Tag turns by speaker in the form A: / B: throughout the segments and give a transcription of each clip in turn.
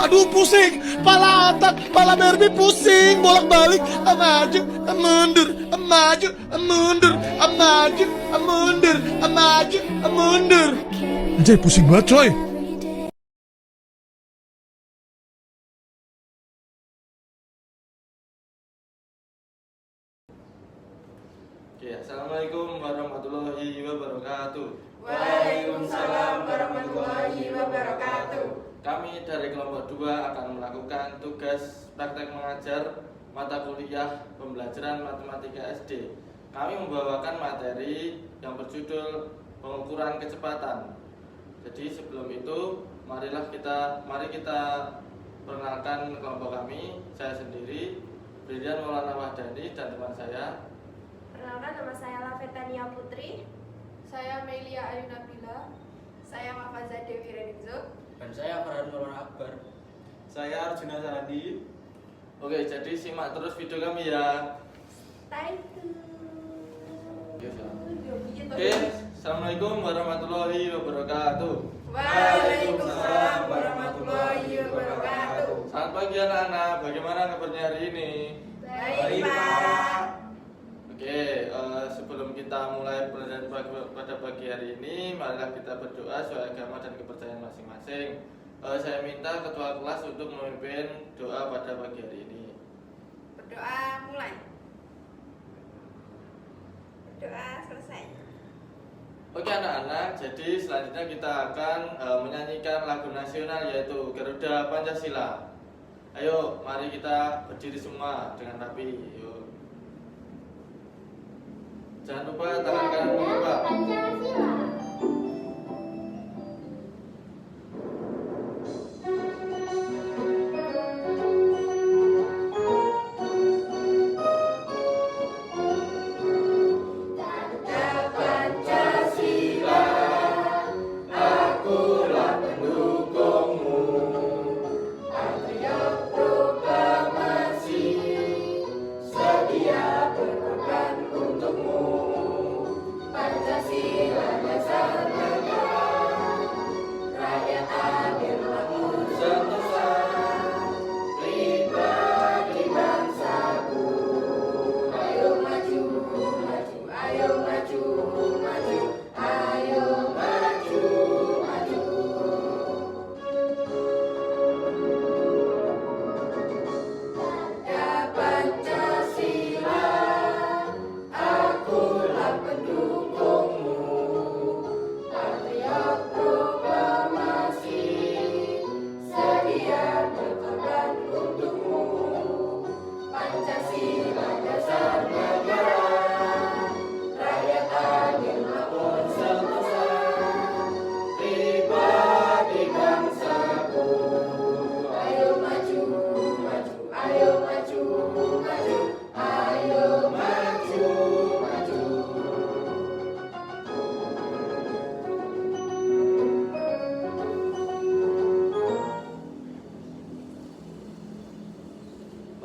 A: Aduh pusing, pala otak, pala Barbie pusing, bolak-balik, maju, mundur, maju, mundur, maju, mundur, maju, mundur. Anjay pusing banget coy.
B: Oke, assalamualaikum warahmatullahi wabarakatuh.
C: Waalaikumsalam warahmatullahi wabarakatuh.
B: Kami dari kelompok 2 akan melakukan tugas praktek mengajar mata kuliah pembelajaran matematika SD. Kami membawakan materi yang berjudul pengukuran kecepatan. Jadi sebelum itu, mari kita perkenalkan kelompok kami. Saya sendiri, Brilian Maulana Wahdani, dan teman saya.
D: Perkenalkan, nama saya Lafetania Putri.
C: Saya Melia Ayu Nabila. Saya Mahfazah Dewi Renzo.
E: Dan saya Farhan Nurwan Akbar.
F: Saya Arjuna Sarandi.
B: Oke, jadi simak terus video kami ya.
D: Stay tune.
B: Oke, assalamualaikum warahmatullahi wabarakatuh.
C: Waalaikumsalam warahmatullahi wabarakatuh.
B: Selamat pagi anak-anak, bagaimana kabarnya hari ini?
C: Baik, Pak.
B: Oke, sebelum kita mulai pelajaran pada pagi hari ini, marilah kita berdoa sesuai agama dan kepercayaan masing-masing. Saya minta ketua kelas untuk memimpin doa pada pagi hari ini.
C: Berdoa mulai. Berdoa selesai.
B: Oke anak-anak, jadi selanjutnya kita akan menyanyikan lagu nasional yaitu Garuda Pancasila. Ayo, mari kita berdiri semua dengan rapi. Yuk. Jangan lupa tangan kanan membuka.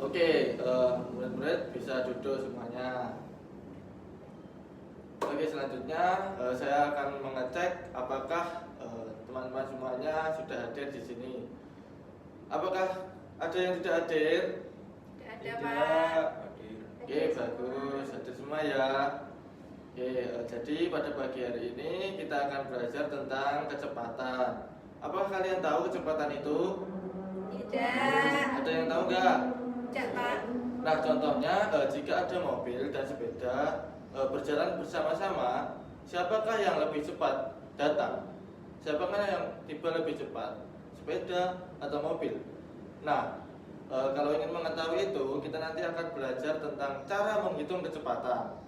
B: Oke, murid-murid bisa duduk semuanya. Oke, selanjutnya saya akan mengecek apakah teman-teman semuanya sudah hadir di sini. Apakah ada yang tidak hadir?
C: Ada, Pak.
B: Oke, bagus, hadir semua ya. Oke, jadi pada pagi hari ini kita akan belajar tentang kecepatan. Apakah kalian tahu kecepatan itu?
C: Tidak.
B: Ada yang tahu nggak?
C: Tidak, Pak.
B: Nah, contohnya jika ada mobil dan sepeda berjalan bersama-sama, siapakah yang lebih cepat datang? Siapakah yang tiba lebih cepat? Sepeda atau mobil? Nah, kalau ingin mengetahui itu, kita nanti akan belajar tentang cara menghitung kecepatan.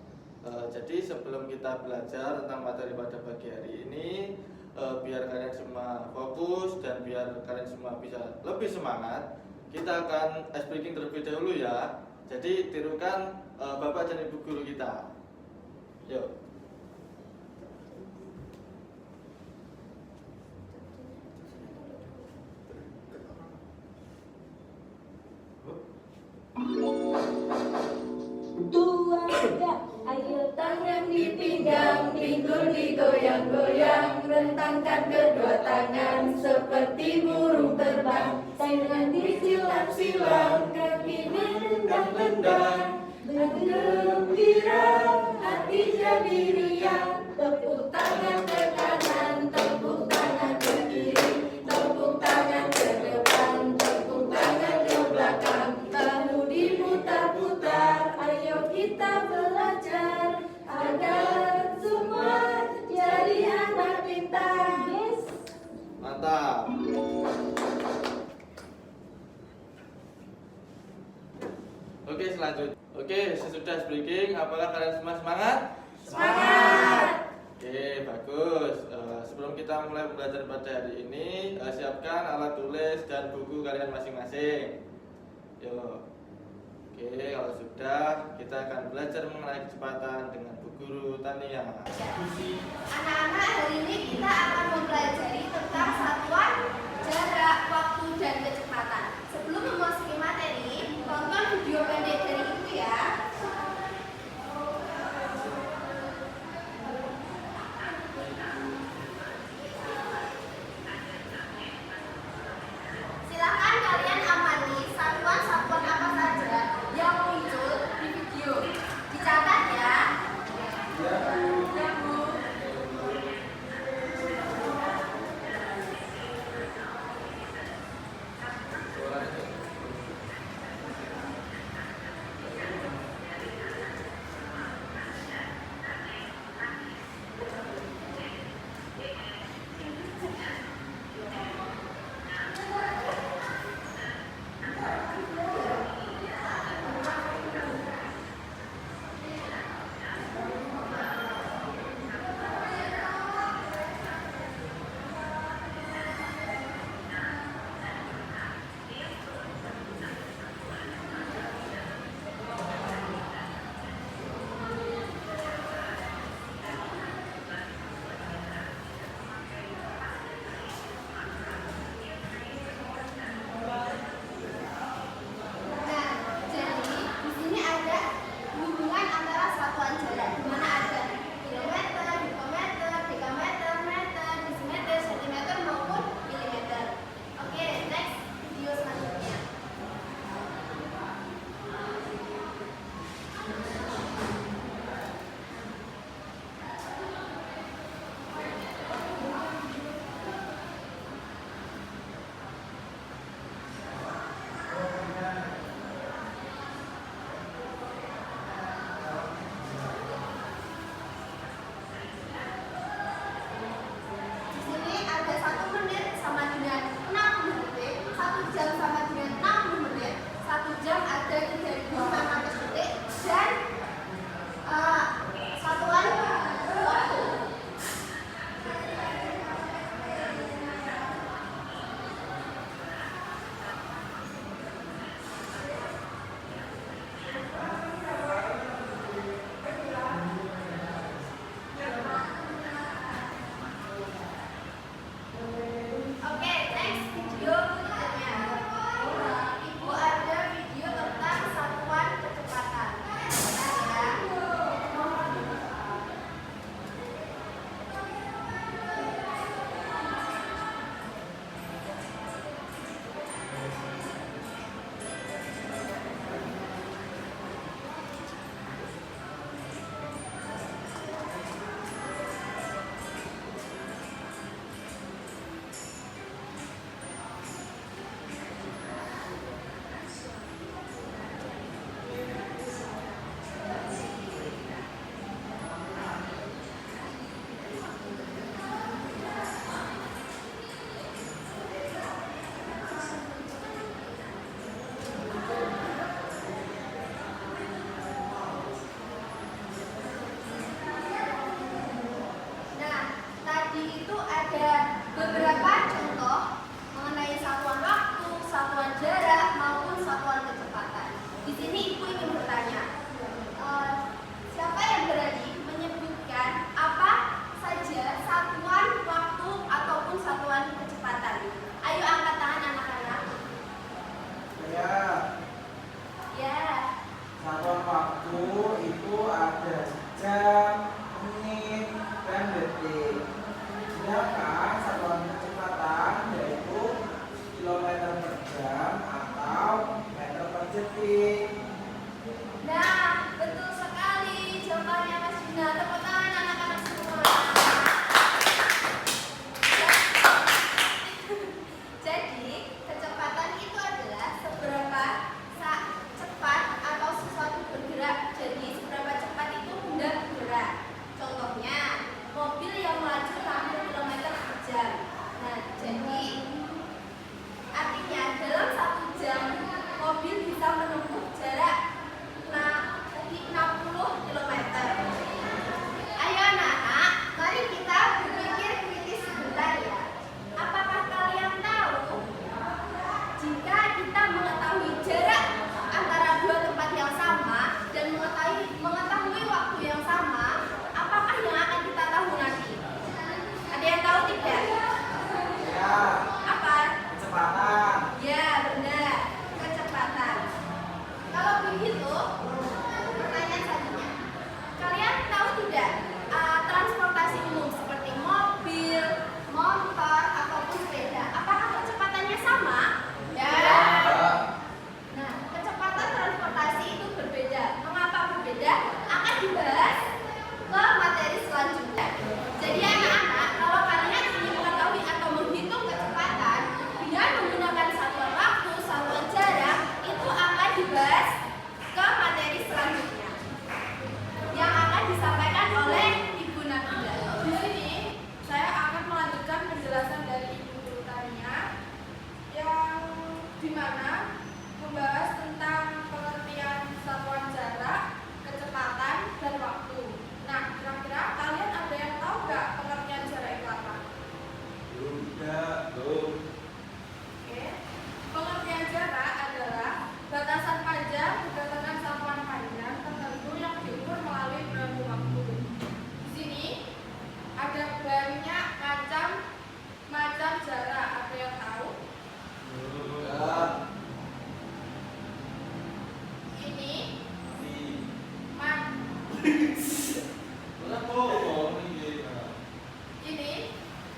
B: Jadi sebelum kita belajar tentang materi pada pagi hari ini, biar kalian semua fokus dan biar kalian semua bisa lebih semangat, kita akan ice breaking terlebih dahulu ya. Jadi tirukan Bapak dan Ibu guru kita. Yuk.
E: goyang-goyang, rentangkan kedua tangan seperti burung terbang. Tangan disilang-silang, kaki menendang-tendang. Bergembira, hati jadi riang. Tepuk tangan ke kanan, tepuk tangan ke kiri, tepuk tangan ke depan, tepuk tangan ke belakang. Bahu diputar-putar, ayo kita belajar agar semua jadi anak pintar. Yes.
B: Mantap. Oke, selanjutnya. Oke, sesudah speaking, apakah kalian semua semangat?
E: Semangat.
B: Oke, bagus. Sebelum kita mulai belajar pada hari ini, siapkan alat tulis dan buku kalian masing-masing. Yo. Oke, kalau sudah, kita akan belajar mengenai kecepatan dengan Bu Guru Tania.
C: Anak-anak, hari ini kita akan mempelajari tentang satuan jarak, waktu, dan kecepatan. Sebelum memasuki materi, tonton video pendek dari ibu ya. Silakan kalian amati satuan-satuan apa saja yang muncul di video. Dicatat ya. Ya, Bu.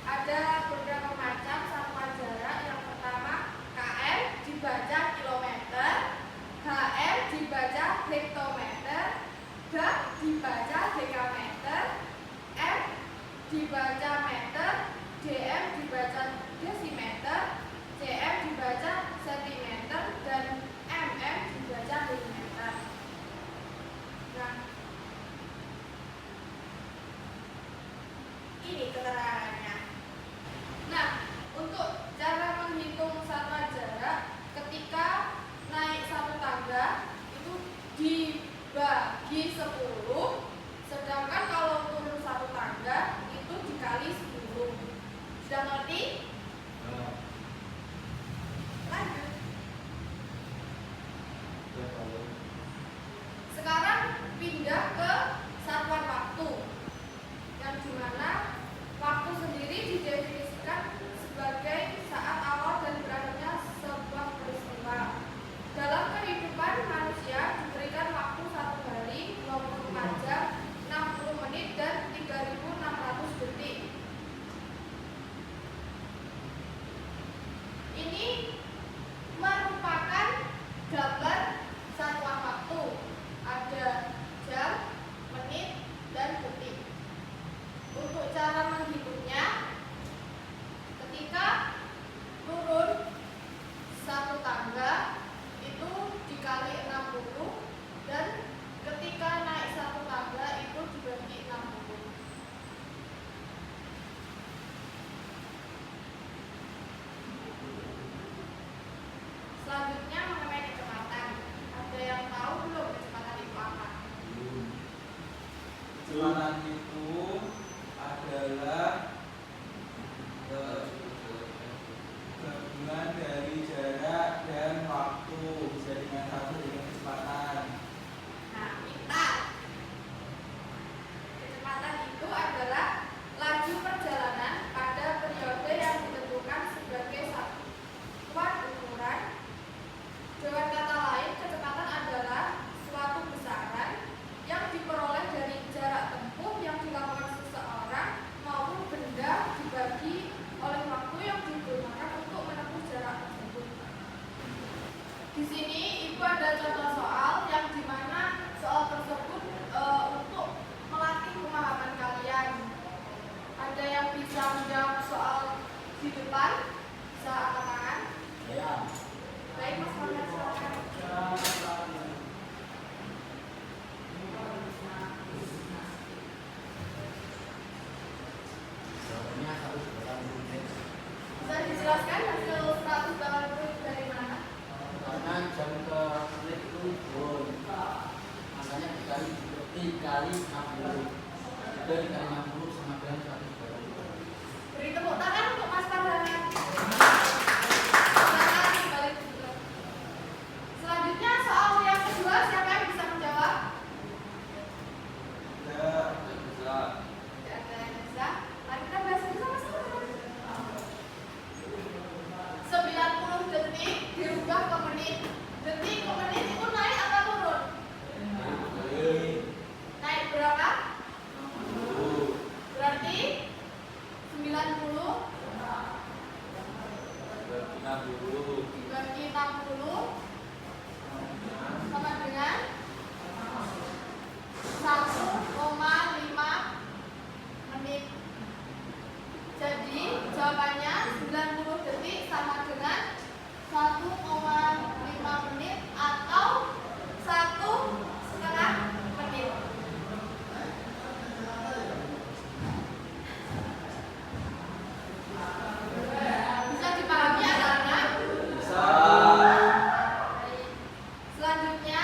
D: Ada beberapa macam satuan jarak. Yang pertama, km dibaca kilometer, hm dibaca hektometer, d dibaca dekameter, m dibaca meter, dm dibaca desimeter, cm dibaca sentimeter, dan mm dibaca milimeter. Nah, ini keterangannya. Nah, untuk cara menghitung satuan jarak ketika naik satu tangga itu dibagi 10, sedangkan kalau turun satu tangga itu dikali 10. Sudah ngerti? Lanjut. Sekarang pindah ke satuan waktu, yang dimana waktu sendiri didefinisikan sebagai saat awal dan berakhirnya sebuah peristiwa. Dalam kehidupan manusia diberikan waktu 1 hari, 24 jam, 60 menit, dan 3.600 detik. Ini merupakan gambar satuan waktu. Ada jam, menit, dan detik. Untuk cara menghitungnya, ketika turun satu tangga itu dikali 60, dan ketika naik satu tangga itu dibagi 60. Selanjutnya mengenai kecepatan. Ada yang tahu belum kecepatan itu apa?
F: Kecepatan itu adalah gabungan dari jarak dan waktu, bisa dengan satu dengan kecepatan.
C: Nah, pintar. Kecepatan itu adalah laju perjalanan pada periode yang ditentukan sebagai satuan ukuran. Dengan kata lain, kecepatan adalah suatu besaran yang diperoleh dari jarak tempuh yang dilakukan seseorang maupun benda dibagi oleh waktu yang digunakan untuk menempuh jarak tersebut. Di sini ibu ada contoh soal yang dimana soal tersebut untuk melatih pemahaman kalian. Ada yang bisa menjawab soal di depan? Bisa angkat tangan?
A: Ya.
C: Baik, Mas Farhan, silakan. Bisa dijelaskan hasil 180 dari mana?
G: Karena jam ke menit itu turun, makanya dikali 60, udah dikali 60 sama dengan 180.
C: Beri tepuk tangan untuk Mas Farhan. Silakan kembali duduk. Selanjutnya soal yang kedua, siapa yang bisa menjawab?
F: Tidak
B: Bisa.
C: Tidak ada yang bisa. Mari kita bahas bersama-sama. 90 detik dirubah ke menit. Detik ke menit itu naik atau turun? Naik berapa? Berarti 90 dibagi 60 sama dengan 1,5 menit. Jadi jawabannya 90 detik sama dengan 1,5 menit atau 1,5 menit. Bisa dipahami anak-anak?
B: Bisa.
C: Baik. Selanjutnya,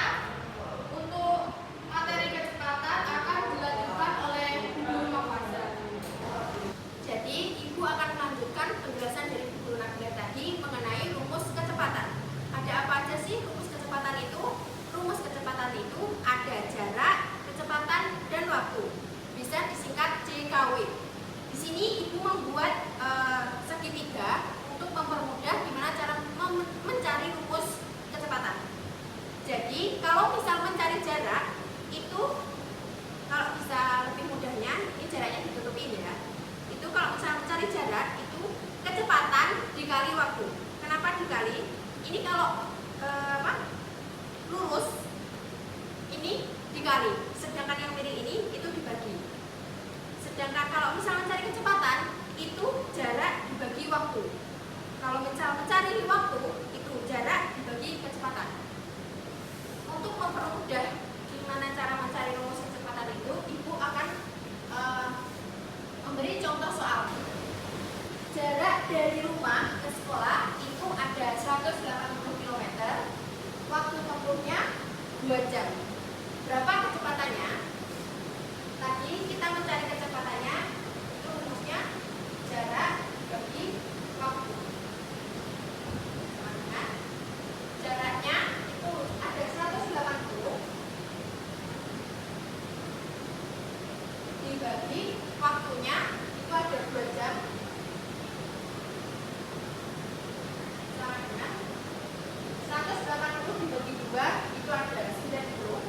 C: untuk materi kecepatan akan dilanjutkan oleh Bu Guru Mafazal. Jadi, Ibu akan melanjutkan penjelasan dari Bu Guru Nabila tadi mengenai rumus kecepatan. mencari jarak itu kecepatan dikali waktu. Kenapa dikali? Ini kalau lurus ini dikali, sedangkan yang miring ini itu dibagi. Sedangkan kalau misal mencari kecepatan itu jarak dibagi waktu. Kalau misal mencari waktu itu jarak dibagi kecepatan. Untuk mempermudah gimana cara mencari rumus kecepatan itu, ibu akan memberi contoh soal. Jarak dari rumah ke sekolah itu ada 180 km, waktu tempuhnya 2 jam. Berapa kecepatannya? Tadi kita mencari kecepatannya, itu rumusnya jarak bagi waktu. Sama dengan jaraknya itu ada 180 dibagi waktunya itu ada 2 jam. Sama dengan 180 dibagi 2 itu ada 90.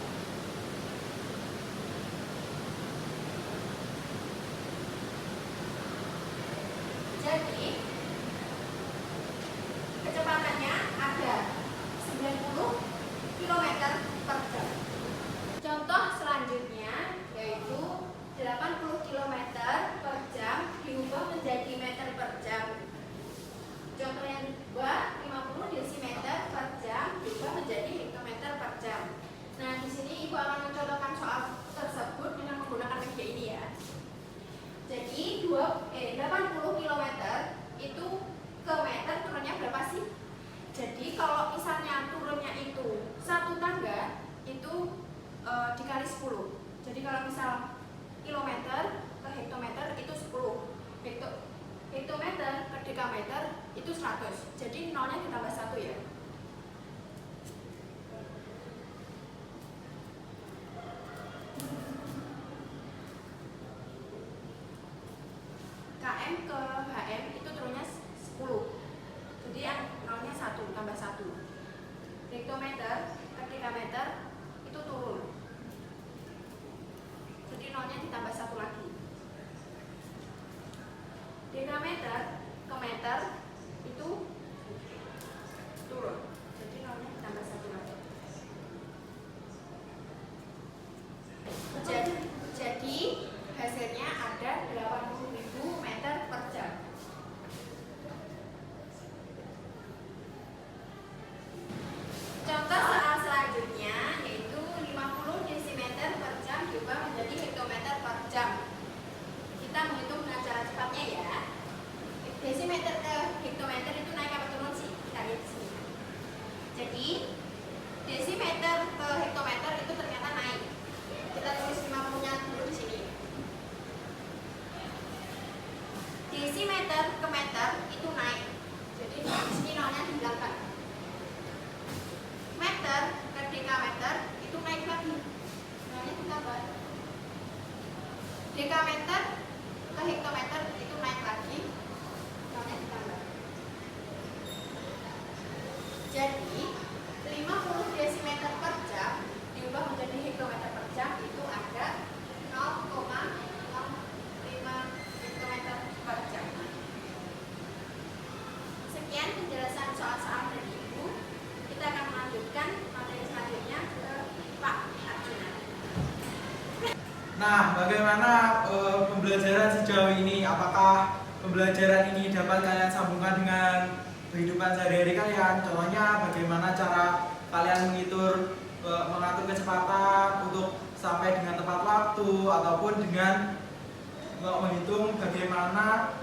C: Jadi kecepatannya ada 90 km per jam. Contoh selanjutnya yaitu 80 km per jam diubah menjadi meter per jam. Contoh yang kedua, 50 desimeter per jam diubah menjadi hektometer per jam. Nah, di sini ibu akan mencontohkan soal tersebut dengan menggunakan media ini ya. Jadi 80 km itu ke meter turunnya berapa sih? Jadi kalau misalnya turunnya itu 1 tangga itu dikali 10. Jadi kalau misal kilometer ke hektometer itu 10. Hektometer ke dekameter itu 100. Jadi nolnya ditambah 1 ya. KM ke HM itu turunnya 10. Jadi yang nolnya 1 tambah 1. Hektometer ke dekameter itu turun. Jadi nolnya ditambah 1 lagi. Dekameter ke meter itu turun. Jadi nolnya ditambah 1 lagi. Jadi hasilnya ada 80.000 meter per jam. Contoh soal selanjutnya yaitu 50 desimeter per jam diubah menjadi hektometer per jam. Kita menghitung dengan cara cepatnya ya. Desimeter ke hektometer itu naik apa turun sih? Kita lihat di sini. Jadi desimeter ke hektometer itu ternyata naik. Kita tulis 50-nya dulu di sini. Desimeter ke meter itu naik. Jadi di sini nolnya dihilangkan. Meter ke dekameter itu naik lagi. Nolnya ditambah. Dekameter ke hektometer itu naik lagi. Nolnya ditambah. Jadi 50 desimeter per jam diubah menjadi hektometer per jam itu ada 0,05 hektometer per jam. Sekian penjelasan soal-soal dari Ibu. Kita akan melanjutkan materi selanjutnya ke Pak Arjuna.
F: Nah, bagaimana pembelajaran sejauh ini? Apakah pembelajaran ini dapat kalian sambungkan dengan kehidupan sehari-hari kalian? Contohnya bagaimana cara kalian mengatur kecepatan untuk sampai dengan tepat waktu, ataupun dengan menghitung bagaimana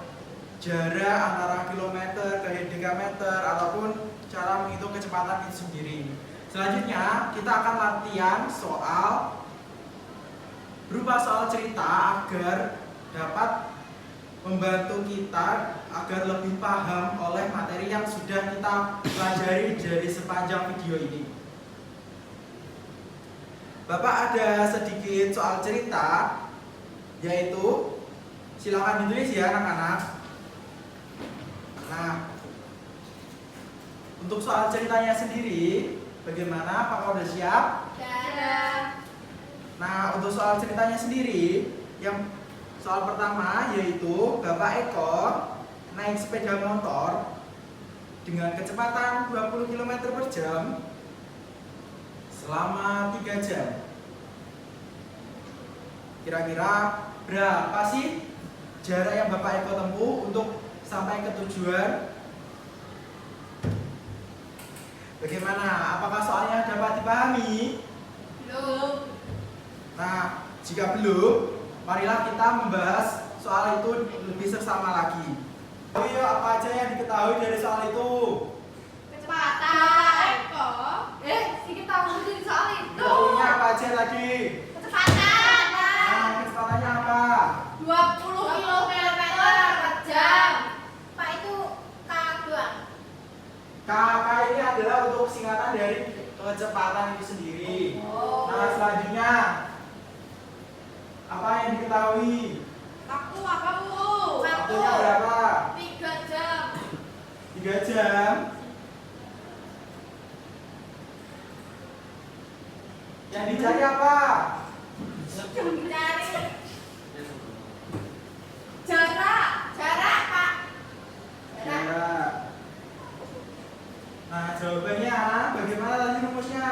F: jarak antara kilometer ke dekameter, ataupun cara menghitung kecepatan itu sendiri. Selanjutnya kita akan latihan soal berupa soal cerita agar dapat membantu kita agar lebih paham oleh materi yang sudah kita pelajari dari sepanjang video ini. Bapak ada sedikit soal cerita, yaitu silakan ditulis ya anak-anak. Nah, untuk soal ceritanya sendiri, bagaimana? Apakah udah siap?
C: Dan
F: Nah, untuk soal ceritanya sendiri, yang Soal pertama yaitu Bapak Eko naik sepeda motor dengan kecepatan 20 km per jam selama 3 jam. Kira-kira berapa sih jarak yang Bapak Eko tempuh untuk sampai ke tujuan? Bagaimana? Apakah soalnya dapat dipahami?
D: Belum.
F: Nah, jika belum, marilah kita membahas soal itu lebih seksama lagi. Ayo, apa aja yang diketahui dari soal itu?
D: Kecepatan. Eko. Sedikit tahu dari soal itu.
F: Diketahuinya apa aja tadi?
C: Kecepatan.
F: Nah, kecepatannya apa?
D: 20 km per jam.
C: Pak itu K doang.
F: KK ini adalah untuk singkatan dari kecepatan itu sendiri. Nah, selanjutnya apa yang diketahui?
D: Waktu apa, Bu?
F: Waktunya berapa?
D: 3 jam.
F: 3 jam. Yang dicari apa?
C: Yang dicari
D: Jarak.
C: jarak, Pak. Jarak.
F: Jarak. Nah, jawabannya bagaimana tadi rumusnya?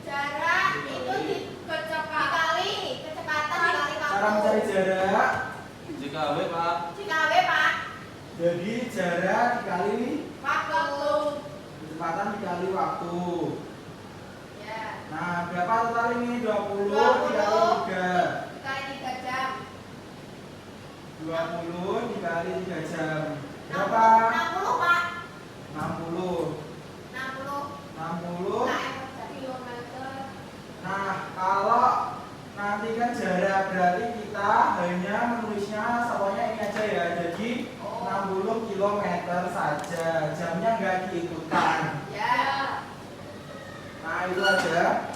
C: Jarak itu dikali kecepatan dikali waktu.
F: Cara mencari jarak.
B: Jika W Pak.
C: Dikali, Pak.
F: Jadi jarak dikali
C: Waktu.
F: kecepatan dikali waktu.
C: Ya.
F: Nah, berapa total ini? 20 dikali 3.
C: Dikali 3 jam.
F: 20 dikali 3 jam. Berapa?
C: 60, Pak.
F: 60.
C: 60
F: kilometer. Nah, kalau nanti kan jarak berarti kita hanya menulisnya soalnya ini aja ya. Jadi 60 km saja. Jamnya nggak diikutkan.
C: Ya.
F: Nah, itu aja.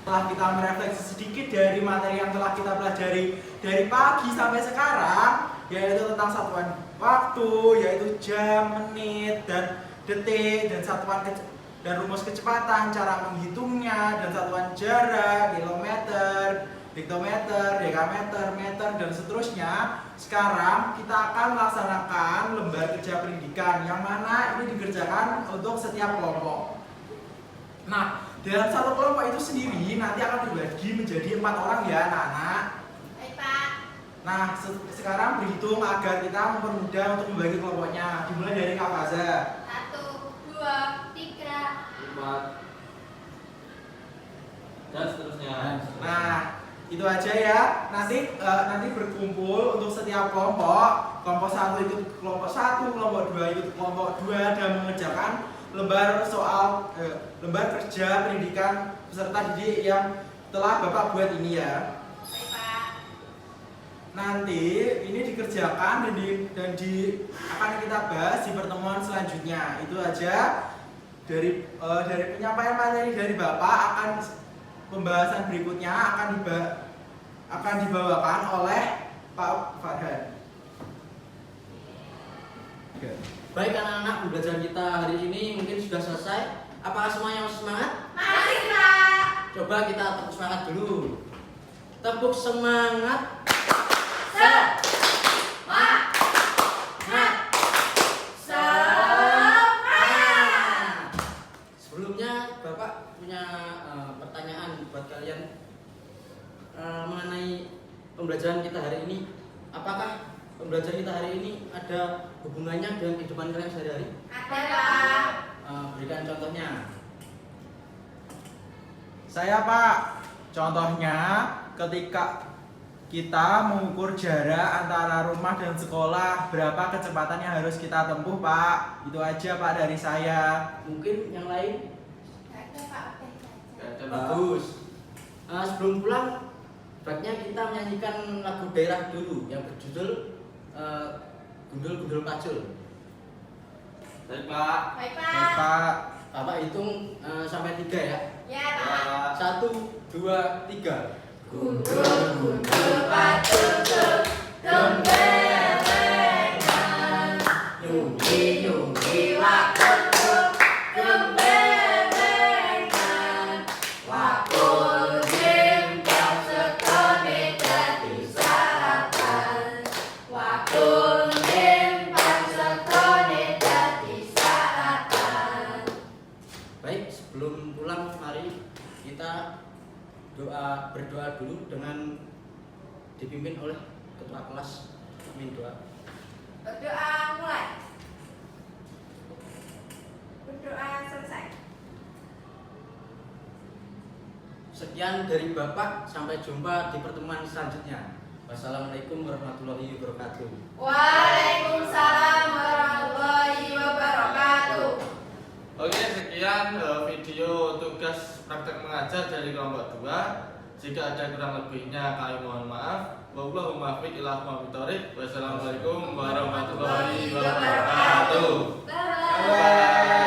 F: Setelah kita merefleksi sedikit dari materi yang telah kita pelajari dari pagi sampai sekarang, yaitu tentang satuan waktu, yaitu jam, menit, dan detik, dan dan rumus kecepatan, cara menghitungnya, dan satuan jarak, kilometer, hektometer, dekameter, meter, dan seterusnya. Sekarang kita akan melaksanakan lembar kerja pendidikan yang mana ini dikerjakan untuk setiap kelompok. Nah, dalam satu kelompok itu sendiri nanti akan dibagi menjadi 4 orang ya anak-anak.
C: Baik, Pak.
F: Nah, sekarang berhitung agar kita mempermudah untuk membagi kelompoknya. Dimulai dari Kak Faza.
C: 1,
D: 2,
C: 3.
B: 4 dan seterusnya.
F: Nah, itu aja ya. Nanti berkumpul untuk setiap kelompok. Kelompok 1 ikut kelompok 1, kelompok 2 ikut kelompok 2 dan mengerjakan lembar kerja pendidikan peserta didik yang telah Bapak buat ini ya.
C: Baik, Pak.
F: Nanti ini dikerjakan dan akan kita bahas di pertemuan selanjutnya. Itu aja dari penyampaian materi dari Bapak. Akan pembahasan berikutnya akan dibawakan oleh Pak Farhan.
G: Baik anak-anak, pembelajaran kita hari ini mungkin sudah selesai. Apakah semuanya masih semangat?
C: Masih, Pak.
G: Coba kita tepuk semangat dulu. Tepuk semangat. Sebelumnya Bapak punya pertanyaan buat kalian mengenai pembelajaran kita hari ini. Apakah pembelajaran kita hari ini ada hubungannya dengan kehidupan kalian sehari-hari?
C: Ada, Pak.
G: Berikan contohnya.
F: Saya Pak, contohnya ketika kita mengukur jarak antara rumah dan sekolah, berapa kecepatan yang harus kita tempuh Pak? Itu aja Pak dari saya.
G: Mungkin yang lain?
C: Ada, Pak.
G: Bagus. Sebelum pulang, baiknya kita menyanyikan lagu daerah dulu yang berjudul Gundul-Gundul Pacul.
B: Baik Pak.
C: Baik,
F: Baik,
C: Pak.
F: Pak.
G: Bapak hitung sampai 3 ya.
C: Ya, Pak.
G: 1, 2, 3.
C: Gundul-gundul pacul, gembelengan, nyungki-nyungki waktu, gembelengan, wakul jengkel sekone dadi
G: berdoa dulu dengan dipimpin oleh ketua kelas. Amin doa.
C: Berdoa mulai. Berdoa selesai.
G: Sekian dari Bapak, sampai jumpa di pertemuan selanjutnya. Wassalamualaikum warahmatullahi wabarakatuh.
C: Waalaikumsalam warahmatullahi wabarakatuh.
B: Oke, sekian video tugas praktek mengajar dari kelompok 2. Jika ada kurang lebihnya kami mohon maaf. Wallahul muwaffiq ila aqwamit thoriq. Wassalamualaikum warahmatullahi wabarakatuh.
C: Bye.